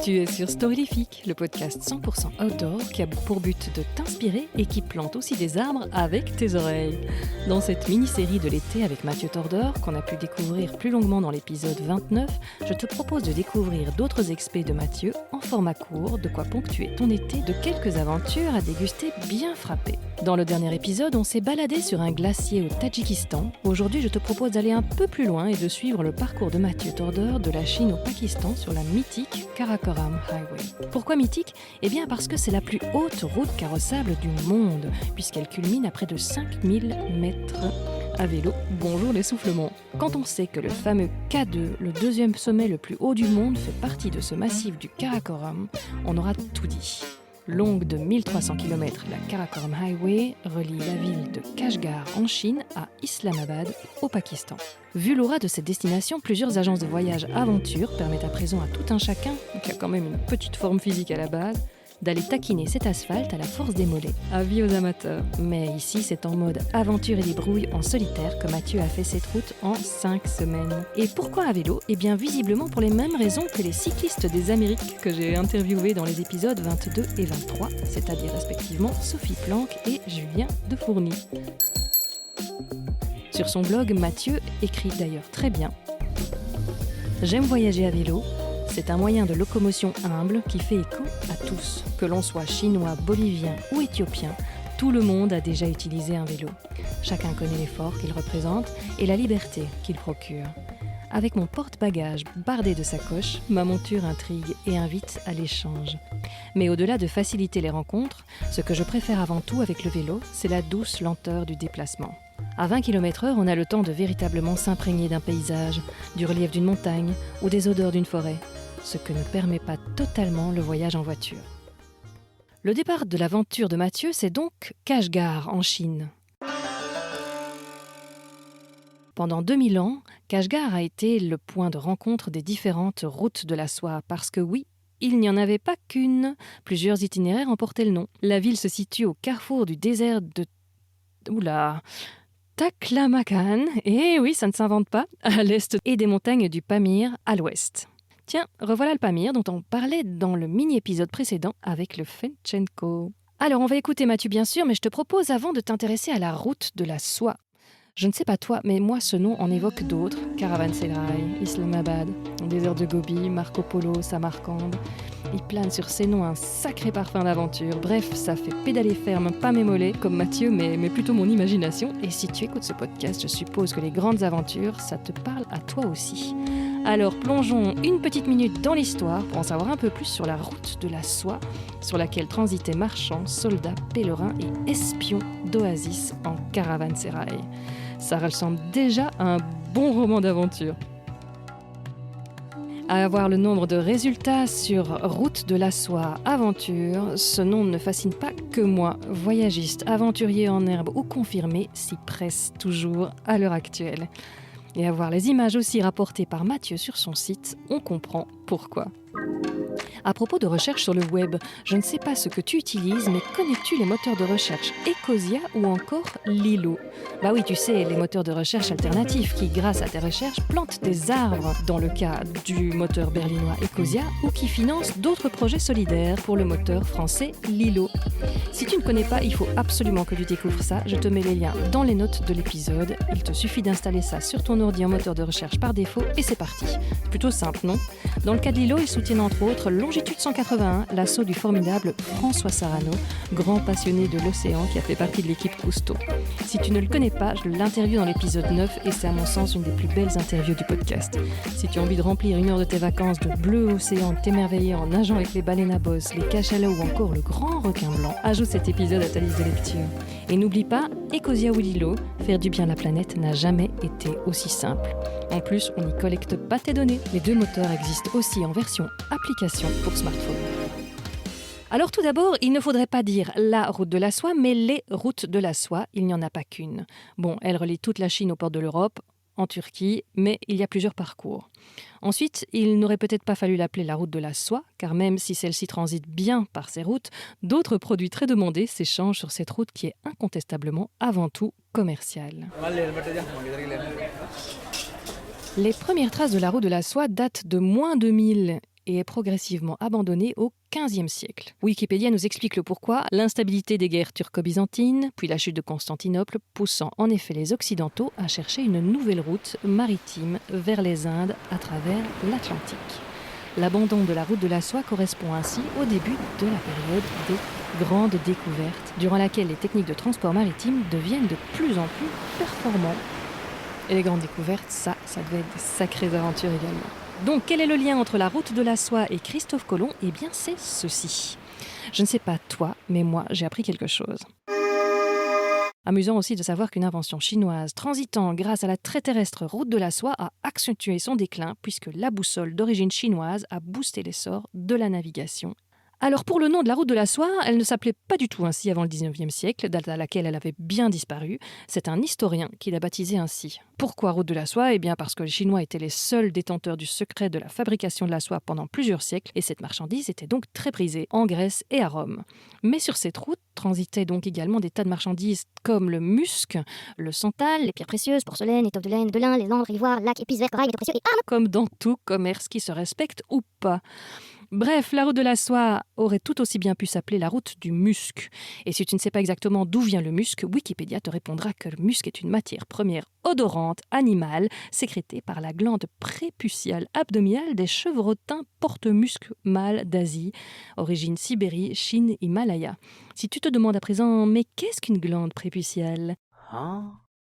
Tu es sur Storylifique, le podcast 100% outdoor qui a pour but de t'inspirer et qui plante aussi des arbres avec tes oreilles. Dans cette mini-série de l'été avec Mathieu Tordeur, qu'on a pu découvrir plus longuement dans l'épisode 29, je te propose de découvrir d'autres expés de Mathieu en format court, de quoi ponctuer ton été de quelques aventures à déguster bien frappées. Dans le dernier épisode, on s'est baladé sur un glacier au Tadjikistan. Aujourd'hui, je te propose d'aller un peu plus loin et de suivre le parcours de Mathieu Tordeur de la Chine au Pakistan sur la mythique Karakoram Highway. Pourquoi mythique ? Eh bien parce que c'est la plus haute route carrossable du monde, puisqu'elle culmine à près de 5000 mètres à vélo. Bonjour l'essoufflement. Quand on sait que le fameux K2, le deuxième sommet le plus haut du monde, fait partie de ce massif du Karakoram, on aura tout dit. Longue de 1300 km, la Karakoram Highway relie la ville de Kashgar en Chine à Islamabad au Pakistan. Vu l'aura de cette destination, plusieurs agences de voyage aventure permettent à présent à tout un chacun, qui a quand même une petite forme physique à la base, d'aller taquiner cet asphalte à la force des mollets. Avis aux amateurs. Mais ici, c'est en mode aventure et débrouille en solitaire que Mathieu a fait cette route en 5 semaines. Et pourquoi à vélo ? Eh bien, visiblement pour les mêmes raisons que les cyclistes des Amériques que j'ai interviewés dans les épisodes 22 et 23, c'est-à-dire respectivement Sophie Planck et Julien Defourny. Sur son blog, Mathieu écrit d'ailleurs très bien « J'aime voyager à vélo. C'est un moyen de locomotion humble qui fait écho à tous. Que l'on soit chinois, bolivien ou éthiopien, tout le monde a déjà utilisé un vélo. Chacun connaît l'effort qu'il représente et la liberté qu'il procure. Avec mon porte-bagages bardé de sacoches, ma monture intrigue et invite à l'échange. Mais au-delà de faciliter les rencontres, ce que je préfère avant tout avec le vélo, c'est la douce lenteur du déplacement. À 20 km/h, on a le temps de véritablement s'imprégner d'un paysage, du relief d'une montagne ou des odeurs d'une forêt, ce que ne permet pas totalement le voyage en voiture. Le départ de l'aventure de Mathieu, c'est donc Kashgar en Chine. Pendant 2000 ans, Kashgar a été le point de rencontre des différentes routes de la soie, parce que oui, il n'y en avait pas qu'une. Plusieurs itinéraires en portaient le nom. La ville se situe au carrefour du désert de Taklamakan, et oui, ça ne s'invente pas, à l'est et des montagnes du Pamir à l'ouest. Tiens, revoilà le Pamir dont on parlait dans le mini-épisode précédent avec le Fenchenko. Alors, on va écouter Mathieu bien sûr, mais je te propose avant de t'intéresser à la route de la soie. Je ne sais pas toi, mais moi ce nom en évoque d'autres. Caravansérail, Islamabad, désert de Gobi, Marco Polo, Samarcande. Il plane sur ces noms un sacré parfum d'aventure. Bref, ça fait pédaler ferme, pas mes mollets, comme Mathieu, mais plutôt mon imagination. Et si tu écoutes ce podcast, je suppose que les grandes aventures, ça te parle à toi aussi. Alors plongeons une petite minute dans l'histoire pour en savoir un peu plus sur la route de la soie, sur laquelle transitaient marchands, soldats, pèlerins et espions d'oasis en caravansérail. Ça ressemble déjà à un bon roman d'aventure. À avoir le nombre de résultats sur Route de la soie aventure, ce nom ne fascine pas que moi, voyagiste, aventurier en herbe ou confirmé, s'y presse toujours à l'heure actuelle. Et à voir les images aussi rapportées par Mathieu sur son site, on comprend pourquoi. À propos de recherche sur le web, je ne sais pas ce que tu utilises, mais connais-tu les moteurs de recherche Ecosia ou encore Lilo ? Bah oui, tu sais, les moteurs de recherche alternatifs qui, grâce à tes recherches, plantent des arbres, dans le cas du moteur berlinois Ecosia, ou qui financent d'autres projets solidaires pour le moteur français Lilo. Si tu ne connais pas, il faut absolument que tu découvres ça. Je te mets les liens dans les notes de l'épisode. Il te suffit d'installer ça sur ton ordi en moteur de recherche par défaut et c'est parti. C'est plutôt simple, non ? Dans le cas de Lilo, ils soutiennent entre autres Longitude 181, l'assaut du formidable François Sarano, grand passionné de l'océan qui a fait partie de l'équipe Cousteau. Si tu ne le connais pas, je l'interviewe dans l'épisode 9 et c'est à mon sens une des plus belles interviews du podcast. Si tu as envie de remplir une heure de tes vacances de bleu océan, de t'émerveiller en nageant avec les baleines à bosse, les cachalots ou encore le grand requin blanc, ajoute cet épisode à ta liste de lecture. Et n'oublie pas, Ecosia ou Lilo, faire du bien à la planète n'a jamais été aussi simple. En plus, on n'y collecte pas tes données. Les deux moteurs existent aussi en version application pour smartphone. Alors tout d'abord, il ne faudrait pas dire la route de la soie, mais les routes de la soie, il n'y en a pas qu'une. Bon, elle relie toute la Chine aux portes de l'Europe, en Turquie, mais il y a plusieurs parcours. Ensuite, il n'aurait peut-être pas fallu l'appeler la route de la soie, car même si celle-ci transite bien par ces routes, d'autres produits très demandés s'échangent sur cette route qui est incontestablement avant tout commerciale. Les premières traces de la route de la soie datent de moins 2000 et est progressivement abandonnée au XVe siècle. Wikipédia nous explique le pourquoi, l'instabilité des guerres turco-byzantines, puis la chute de Constantinople, poussant en effet les Occidentaux à chercher une nouvelle route maritime vers les Indes à travers l'Atlantique. L'abandon de la route de la soie correspond ainsi au début de la période des grandes découvertes, durant laquelle les techniques de transport maritime deviennent de plus en plus performantes. Et les grandes découvertes, ça devait être des sacrées aventures également. Donc, quel est le lien entre la route de la soie et Christophe Colomb ? Eh bien, c'est ceci. Je ne sais pas toi, mais moi, j'ai appris quelque chose. Amusant aussi de savoir qu'une invention chinoise transitant grâce à la très terrestre route de la soie a accentué son déclin, puisque la boussole d'origine chinoise a boosté l'essor de la navigation. Alors pour le nom de la route de la soie, elle ne s'appelait pas du tout ainsi avant le 19e siècle, date à laquelle elle avait bien disparu. C'est un historien qui l'a baptisée ainsi. Pourquoi route de la soie ? Eh bien parce que les Chinois étaient les seuls détenteurs du secret de la fabrication de la soie pendant plusieurs siècles, et cette marchandise était donc très prisée en Grèce et à Rome. Mais sur cette route transitaient donc également des tas de marchandises comme le musc, le santal, les pierres précieuses, porcelaine, étoffes de laine, de lin, les landes, ivoire, lac, épices verts, corail, métaux précieux et armes. Comme dans tout commerce qui se respecte ou pas. Bref, la route de la soie aurait tout aussi bien pu s'appeler la route du musc. Et si tu ne sais pas exactement d'où vient le musc, Wikipédia te répondra que le musc est une matière première odorante, animale, sécrétée par la glande prépuciale abdominale des chevrotins porte-musc mâles d'Asie, origine Sibérie, Chine, Himalaya. Si tu te demandes à présent, mais qu'est-ce qu'une glande prépuciale ?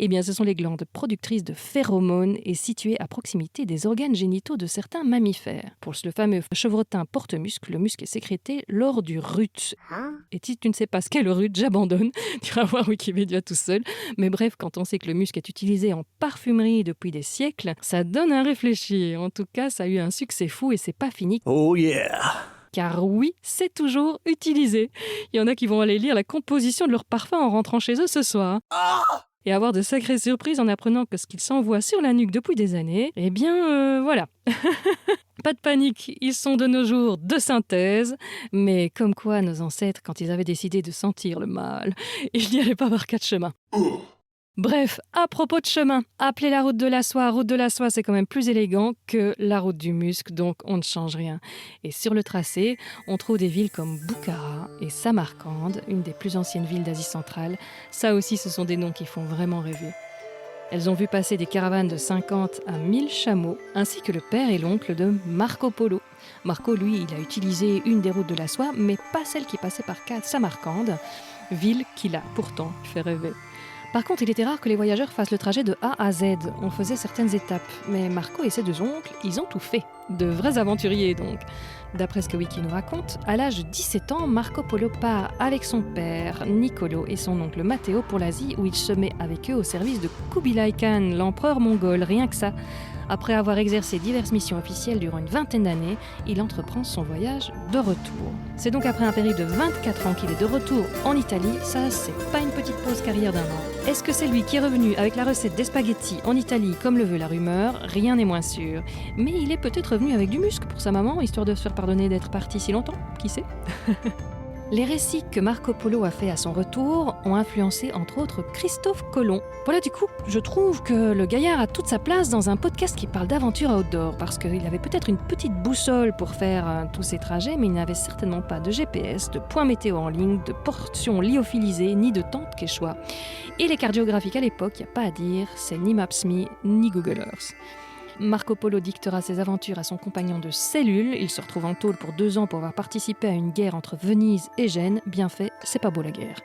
Eh bien, ce sont les glandes productrices de phéromones et situées à proximité des organes génitaux de certains mammifères. Pour le fameux chevrotin porte-musc, le musc est sécrété lors du rut. Et si tu ne sais pas ce qu'est le rut, j'abandonne. Tu vas voir Wikipédia tout seul. Mais bref, quand on sait que le musc est utilisé en parfumerie depuis des siècles, ça donne à réfléchir. En tout cas, ça a eu un succès fou et c'est pas fini. Oh yeah! Car oui, c'est toujours utilisé. Il y en a qui vont aller lire la composition de leur parfum en rentrant chez eux ce soir. Et avoir de sacrées surprises en apprenant que ce qu'ils s'envoient sur la nuque depuis des années, eh bien, voilà. Pas de panique, ils sont de nos jours de synthèse, mais comme quoi nos ancêtres, quand ils avaient décidé de sentir le mal, ils n'y allaient pas par 4 chemins. Bref, à propos de chemin, appeler la route de la soie, c'est quand même plus élégant que la route du musc, donc on ne change rien. Et sur le tracé, on trouve des villes comme Boukhara et Samarcande, une des plus anciennes villes d'Asie centrale. Ça aussi, ce sont des noms qui font vraiment rêver. Elles ont vu passer des caravanes de 50 à 1000 chameaux, ainsi que le père et l'oncle de Marco Polo. Marco, lui, il a utilisé une des routes de la soie, mais pas celle qui passait par Samarcande, ville qui l'a pourtant fait rêver. Par contre, il était rare que les voyageurs fassent le trajet de A à Z. On faisait certaines étapes. Mais Marco et ses 2 oncles, ils ont tout fait. De vrais aventuriers, donc. D'après ce que Wiki nous raconte, à l'âge de 17 ans, Marco Polo part avec son père, Nicolo, et son oncle Matteo pour l'Asie, où il se met avec eux au service de Kubilai Khan, l'empereur mongol, rien que ça. Après avoir exercé diverses missions officielles durant une vingtaine d'années, il entreprend son voyage de retour. C'est donc après un périple de 24 ans qu'il est de retour en Italie. Ça, c'est pas une petite pause carrière d'1 an. Est-ce que c'est lui qui est revenu avec la recette des spaghettis en Italie, comme le veut la rumeur ? Rien n'est moins sûr. Mais il est peut-être revenu avec du musc pour sa maman, histoire de se faire pardonner d'être parti si longtemps, qui sait ? Les récits que Marco Polo a fait à son retour ont influencé entre autres Christophe Colomb. Voilà, du coup, je trouve que le gaillard a toute sa place dans un podcast qui parle d'aventure outdoor, parce qu'il avait peut-être une petite boussole pour faire tous ces trajets, mais il n'avait certainement pas de GPS, de points météo en ligne, de portions lyophilisées, ni de tentes quechua. Et les cartes géographiques à l'époque, il n'y a pas à dire, c'est ni Maps.me, ni Google Earth. Marco Polo dictera ses aventures à son compagnon de cellule. Il se retrouve en tôle pour 2 ans pour avoir participé à une guerre entre Venise et Gênes. Bien fait, c'est pas beau la guerre.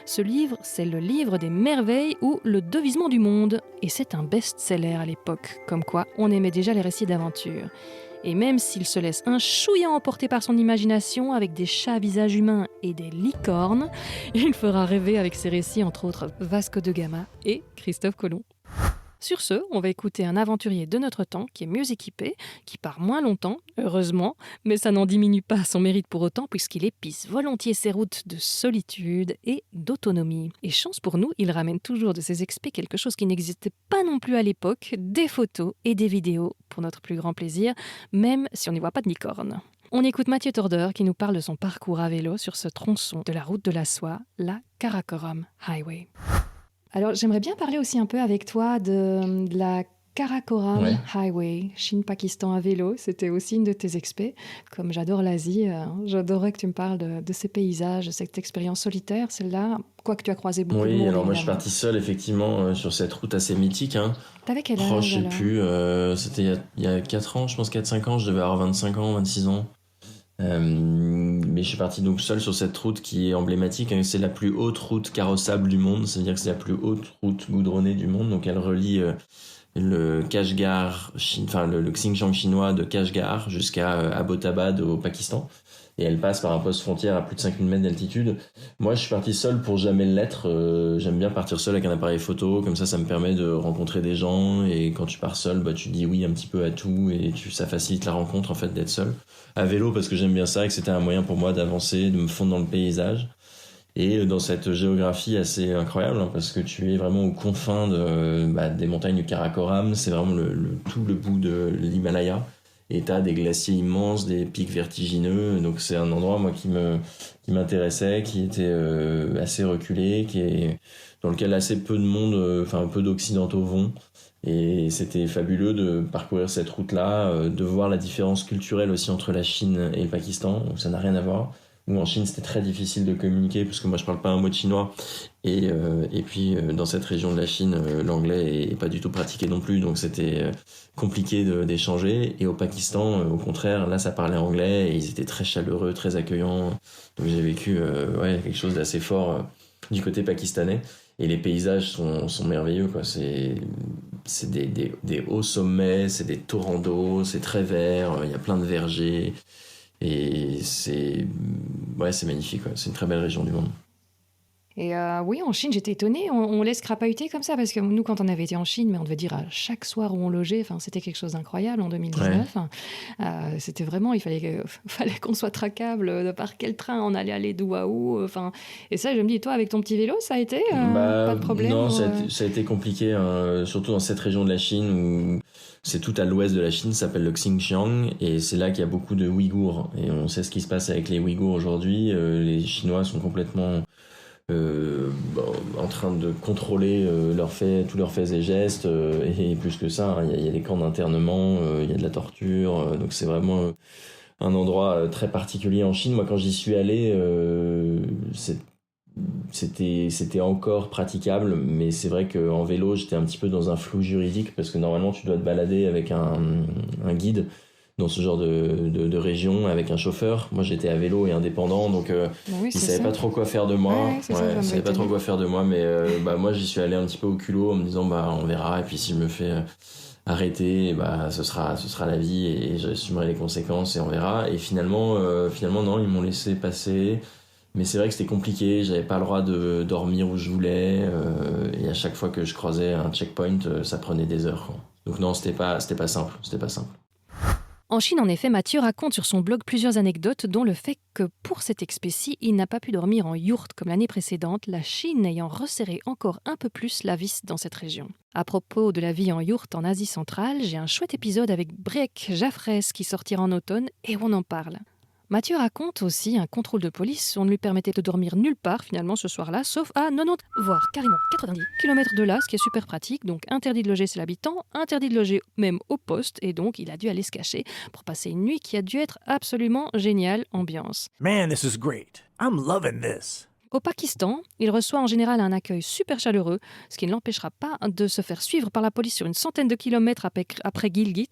Ce livre, c'est le livre des merveilles ou le devisement du monde. Et c'est un best-seller à l'époque. Comme quoi, on aimait déjà les récits d'aventure. Et même s'il se laisse un chouïa emporter par son imagination avec des chats à visage humain et des licornes, il fera rêver avec ses récits entre autres Vasco de Gama et Christophe Colomb. Sur ce, on va écouter un aventurier de notre temps qui est mieux équipé, qui part moins longtemps, heureusement, mais ça n'en diminue pas son mérite pour autant puisqu'il épice volontiers ses routes de solitude et d'autonomie. Et chance pour nous, il ramène toujours de ses expés quelque chose qui n'existait pas non plus à l'époque, des photos et des vidéos pour notre plus grand plaisir, même si on n'y voit pas de licorne. On écoute Mathieu Torder qui nous parle de son parcours à vélo sur ce tronçon de la route de la soie, la Karakoram Highway. Alors, j'aimerais bien parler aussi un peu avec toi de la Karakoram Highway, Chine-Pakistan à vélo. C'était aussi une de tes expés. Comme j'adore l'Asie, j'adorais que tu me parles de ces paysages, de cette expérience solitaire, celle-là. Quoique tu as croisé beaucoup de monde. Oui, alors moi je suis parti seul effectivement sur cette route assez mythique. T'avais quel âge je sais plus, c'était il y a 4 ans, je pense 4-5 ans, je devais avoir 25 ans, 26 ans. Mais je suis parti donc seul sur cette route qui est emblématique, c'est la plus haute route carrossable du monde, c'est-à-dire que c'est la plus haute route goudronnée du monde, donc elle relie le Kashgar, le Xinjiang chinois de Kashgar jusqu'à Abbottabad au Pakistan, et elle passe par un poste frontière à plus de 5000 mètres d'altitude. Moi je suis parti seul pour jamais l'être, j'aime bien partir seul avec un appareil photo, comme ça me permet de rencontrer des gens, et quand tu pars seul, tu dis oui un petit peu à tout, et ça facilite la rencontre en fait d'être seul. À vélo parce que j'aime bien ça et que c'était un moyen pour moi d'avancer, de me fondre dans le paysage et dans cette géographie assez incroyable parce que tu es vraiment aux confins des montagnes du Karakoram, c'est vraiment tout le bout de l'Himalaya et t'as des glaciers immenses, des pics vertigineux, donc c'est un endroit moi qui m'intéressait, qui était assez reculé, dans lequel assez peu de monde, peu d'occidentaux vont. Et c'était fabuleux de parcourir cette route-là, de voir la différence culturelle aussi entre la Chine et le Pakistan, où ça n'a rien à voir. Où en Chine, c'était très difficile de communiquer, parce que moi, je parle pas un mot de chinois. Et puis, dans cette région de la Chine, l'anglais est pas du tout pratiqué non plus, donc c'était compliqué d'échanger. Et au Pakistan, au contraire, là, ça parlait anglais, et ils étaient très chaleureux, très accueillants. Donc j'ai vécu quelque chose d'assez fort du côté pakistanais. Et les paysages sont merveilleux, quoi. C'est des hauts sommets, c'est des torrents d'eau, c'est très vert, il y a plein de vergers. Et c'est magnifique, quoi. C'est une très belle région du monde. Et oui, en Chine, j'étais étonnée. On laisse crapahuter comme ça, parce que nous, quand on avait été en Chine, mais on devait dire à chaque soir où on logeait, c'était quelque chose d'incroyable en 2019. Ouais. C'était vraiment, il fallait qu'on soit traquable de par quel train on allait aller d'où à où. Et ça, je me dis, toi, avec ton petit vélo, ça a été pas de problème? Non, ça a été compliqué, surtout dans cette région de la Chine où c'est tout à l'ouest de la Chine, ça s'appelle le Xinjiang, et c'est là qu'il y a beaucoup de Ouïghours. Et on sait ce qui se passe avec les Ouïghours aujourd'hui. Les Chinois sont complètement en train de contrôler tous leurs faits et gestes, et plus que ça, il y a des camps d'internement, il y a de la torture, donc c'est vraiment un endroit très particulier en Chine. Moi, quand j'y suis allé, c'était encore praticable, mais c'est vrai qu'en vélo, j'étais un petit peu dans un flou juridique, parce que normalement, tu dois te balader avec un guide dans ce genre de région avec un chauffeur. Moi, j'étais à vélo et indépendant, donc ils savaient pas trop quoi faire de moi. Ils savaient pas trop quoi faire de moi, mais moi, j'y suis allé un petit peu au culot en me disant on verra, et puis si je me fais arrêter, ce sera la vie et j'assumerai les conséquences et on verra. Et finalement non, ils m'ont laissé passer. Mais c'est vrai que c'était compliqué, j'avais pas le droit de dormir où je voulais, et à chaque fois que je croisais un checkpoint, ça prenait des heures, quoi. Donc non, c'était pas simple. En Chine, en effet, Mathieu raconte sur son blog plusieurs anecdotes, dont le fait que pour cette expécie, il n'a pas pu dormir en yourte comme l'année précédente, la Chine ayant resserré encore un peu plus la vis dans cette région. À propos de la vie en yourte en Asie centrale, j'ai un chouette épisode avec Breck Jaffrès qui sortira en automne et on en parle. Mathieu raconte aussi un contrôle de police où on ne lui permettait de dormir nulle part finalement ce soir-là, sauf à 90, voire carrément 90 km de là, ce qui est super pratique. Donc interdit de loger chez l'habitant, interdit de loger même au poste, et donc il a dû aller se cacher pour passer une nuit qui a dû être absolument géniale, ambiance. Man, this is great. I'm loving this. Au Pakistan, il reçoit en général un accueil super chaleureux, ce qui ne l'empêchera pas de se faire suivre par la police sur une centaine de kilomètres après Gilgit,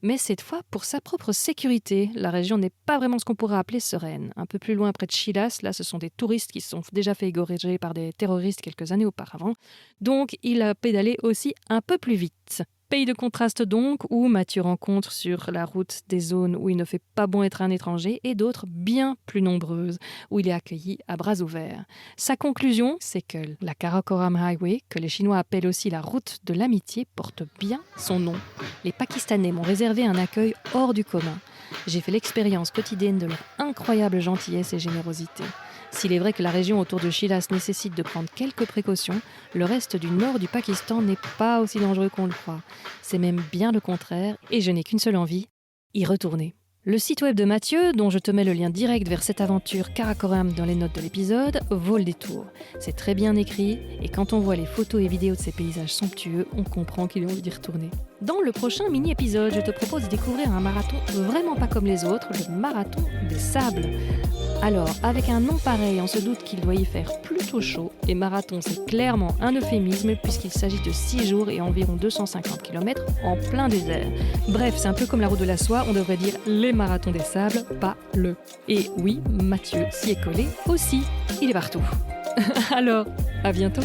mais cette fois pour sa propre sécurité. La région n'est pas vraiment ce qu'on pourrait appeler sereine. Un peu plus loin, près de Shilas, là ce sont des touristes qui se sont déjà fait égorger par des terroristes quelques années auparavant, donc il a pédalé aussi un peu plus vite. Pays de contraste donc, où Mathieu rencontre sur la route des zones où il ne fait pas bon être un étranger et d'autres bien plus nombreuses, où il est accueilli à bras ouverts. Sa conclusion, c'est que la Karakoram Highway, que les Chinois appellent aussi la route de l'amitié, porte bien son nom. Les Pakistanais m'ont réservé un accueil hors du commun. J'ai fait l'expérience quotidienne de leur incroyable gentillesse et générosité. S'il est vrai que la région autour de Shilas nécessite de prendre quelques précautions, le reste du nord du Pakistan n'est pas aussi dangereux qu'on le croit. C'est même bien le contraire, et je n'ai qu'une seule envie, y retourner. Le site web de Mathieu, dont je te mets le lien direct vers cette aventure Karakoram dans les notes de l'épisode, vaut le détour. C'est très bien écrit, et quand on voit les photos et vidéos de ces paysages somptueux, on comprend qu'il a envie d'y retourner. Dans le prochain mini-épisode, je te propose de découvrir un marathon vraiment pas comme les autres, le marathon des sables. Alors, avec un nom pareil, on se doute qu'il doit y faire plutôt chaud, et marathon c'est clairement un euphémisme puisqu'il s'agit de 6 jours et environ 250 km en plein désert. Bref, c'est un peu comme la route de la soie, on devrait dire les marathons des sables, pas le. Et oui, Mathieu s'y est collé aussi, il est partout. Alors, à bientôt.